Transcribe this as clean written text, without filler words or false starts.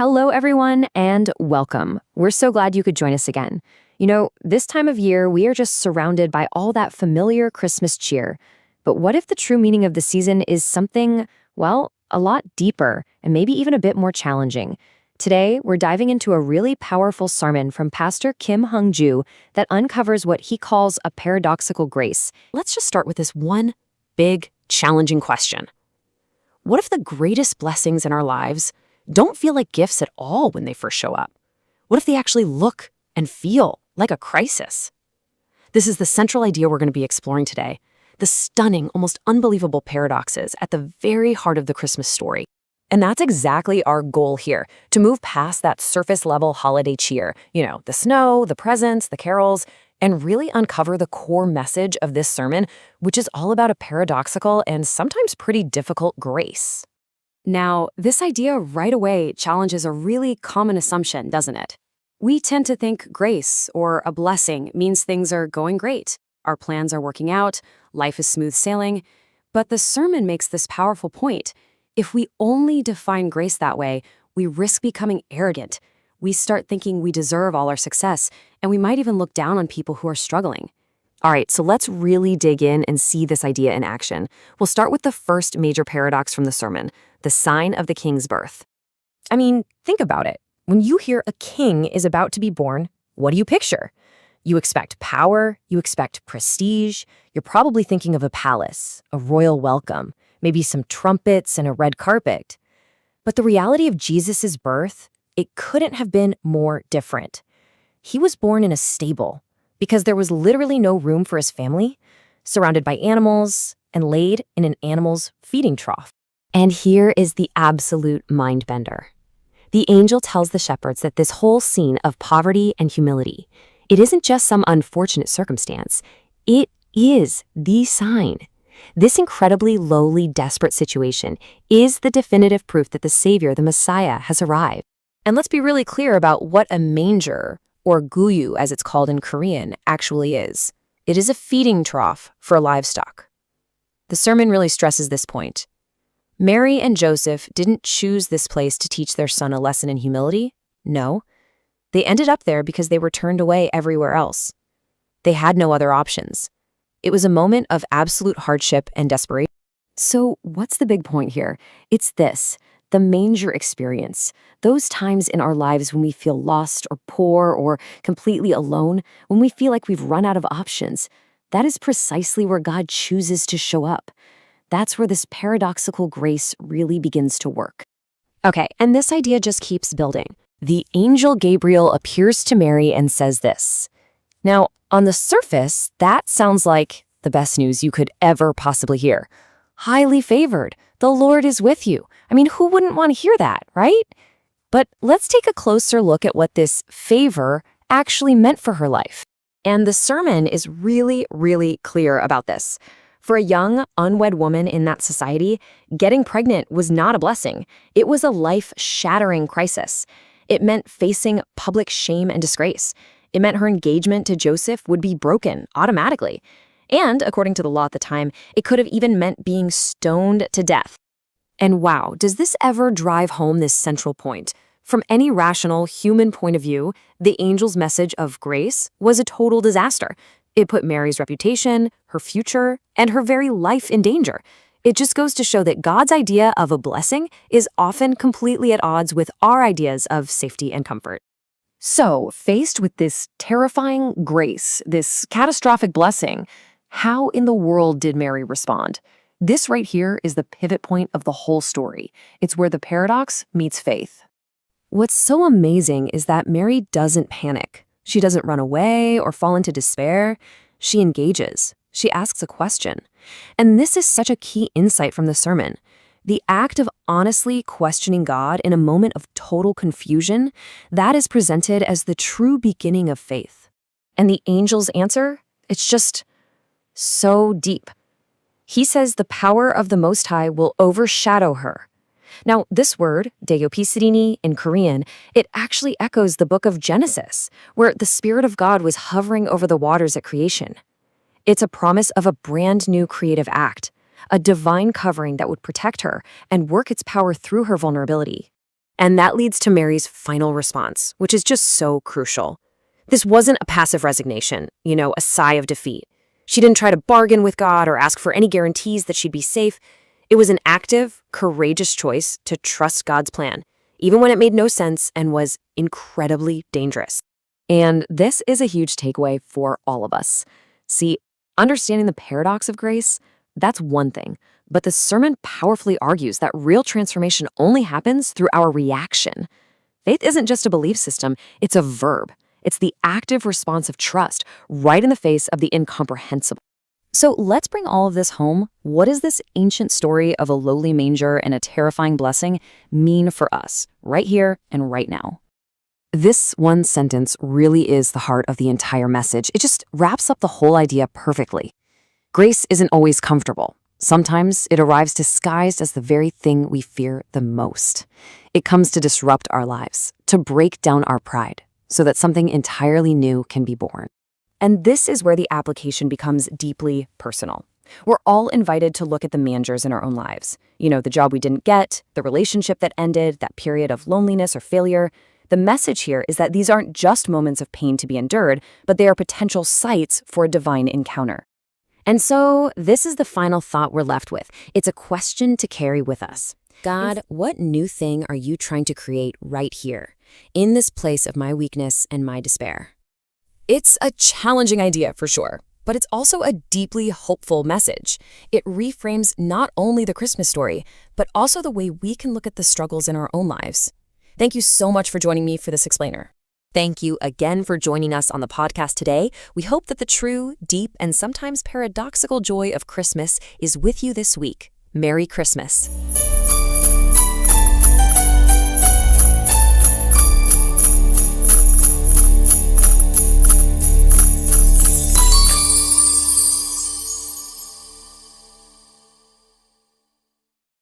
Hello, everyone, and welcome. We're so glad you could join us again. You know, this time of year, we are just surrounded by all that familiar Christmas cheer. But what if the true meaning of the season is something, well, a lot deeper and maybe even a bit more challenging? Today, we're diving into a really powerful sermon from Pastor Hyung Joo that uncovers what he calls a paradoxical grace. Let's just start with this one big, challenging question. What if the greatest blessings in our lives don't feel like gifts at all when they first show up? What if they actually look and feel like a crisis? This is the central idea we're going to be exploring today, the stunning, almost unbelievable paradoxes at the very heart of the Christmas story. And that's exactly our goal here, to move past that surface-level holiday cheer, the snow, the presents, the carols, and really uncover the core message of this sermon, which is all about a paradoxical and sometimes pretty difficult grace. Now, this idea right away challenges a really common assumption, doesn't it? We tend to think grace or a blessing means things are going great, our plans are working out, life is smooth sailing. But the sermon makes this powerful point. If we only define grace that way, we risk becoming arrogant. We start thinking we deserve all our success, and we might even look down on people who are struggling. All right, so let's really dig in and see this idea in action. We'll start with the first major paradox from the sermon, the sign of the king's birth. I mean, think about it. When you hear a king is about to be born, what do you picture? You expect power, you expect prestige, you're probably thinking of a palace, a royal welcome, maybe some trumpets and a red carpet. But the reality of Jesus' birth, it couldn't have been more different. He was born in a stable, because there was literally no room for his family, surrounded by animals and laid in an animal's feeding trough. And here is the absolute mind-bender. The angel tells the shepherds that this whole scene of poverty and humility, it isn't just some unfortunate circumstance. It is the sign. This incredibly lowly, desperate situation is the definitive proof that the Savior, the Messiah, has arrived. And let's be really clear about what a manger, or guyu as it's called in Korean, actually is. It is a feeding trough for livestock. The sermon really stresses this point. Mary and Joseph didn't choose this place to teach their son a lesson in humility. No. They ended up there because they were turned away everywhere else. They had no other options. It was a moment of absolute hardship and desperation. So what's the big point here? It's this. The manger experience, those times in our lives when we feel lost or poor or completely alone, when we feel like we've run out of options, that is precisely where God chooses to show up. That's where this paradoxical grace really begins to work. Okay, and this idea just keeps building. The angel Gabriel appears to Mary and says this. Now, on the surface, that sounds like the best news you could ever possibly hear. Highly favored. The Lord is with you. I mean, who wouldn't want to hear that, right? But let's take a closer look at what this favor actually meant for her life. And the sermon is really, really clear about this. For a young, unwed woman in that society, getting pregnant was not a blessing. It was a life-shattering crisis. It meant facing public shame and disgrace. It meant her engagement to Joseph would be broken automatically. And, according to the law at the time, it could have even meant being stoned to death. And wow, does this ever drive home this central point? From any rational human point of view, the angel's message of grace was a total disaster. It put Mary's reputation, her future, and her very life in danger. It just goes to show that God's idea of a blessing is often completely at odds with our ideas of safety and comfort. So, faced with this terrifying grace, this catastrophic blessing, how in the world did Mary respond? This right here is the pivot point of the whole story. It's where the paradox meets faith. What's so amazing is that Mary doesn't panic. She doesn't run away or fall into despair. She engages. She asks a question. And this is such a key insight from the sermon. The act of honestly questioning God in a moment of total confusion, that is presented as the true beginning of faith. And the angel's answer, it's just so deep. He says the power of the Most High will overshadow her. Now, this word, deyopisrini in Korean, it actually echoes the book of Genesis, where the Spirit of God was hovering over the waters at creation. It's a promise of a brand new creative act, a divine covering that would protect her and work its power through her vulnerability. And that leads to Mary's final response, which is just so crucial. This wasn't a passive resignation, a sigh of defeat. She didn't try to bargain with God or ask for any guarantees that she'd be safe. It was an active, courageous choice to trust God's plan, even when it made no sense and was incredibly dangerous. And this is a huge takeaway for all of us. See, understanding the paradox of grace, that's one thing. But the sermon powerfully argues that real transformation only happens through our reaction. Faith isn't just a belief system, it's a verb. It's the active response of trust right in the face of the incomprehensible. So let's bring all of this home. What does this ancient story of a lowly manger and a terrifying blessing mean for us, right here and right now? This one sentence really is the heart of the entire message. It just wraps up the whole idea perfectly. Grace isn't always comfortable. Sometimes it arrives disguised as the very thing we fear the most. It comes to disrupt our lives, to break down our pride, so that something entirely new can be born. And this is where the application becomes deeply personal. We're all invited to look at the mangers in our own lives. The job we didn't get, the relationship that ended, that period of loneliness or failure. The message here is that these aren't just moments of pain to be endured, but they are potential sites for a divine encounter. And so this is the final thought we're left with. It's a question to carry with us. God, what new thing are you trying to create right here, in this place of my weakness and my despair? It's a challenging idea for sure, but it's also a deeply hopeful message. It reframes not only the Christmas story, but also the way we can look at the struggles in our own lives. Thank you so much for joining me for this explainer. Thank you again for joining us on the podcast today. We hope that the true, deep, and sometimes paradoxical joy of Christmas is with you this week. Merry Christmas.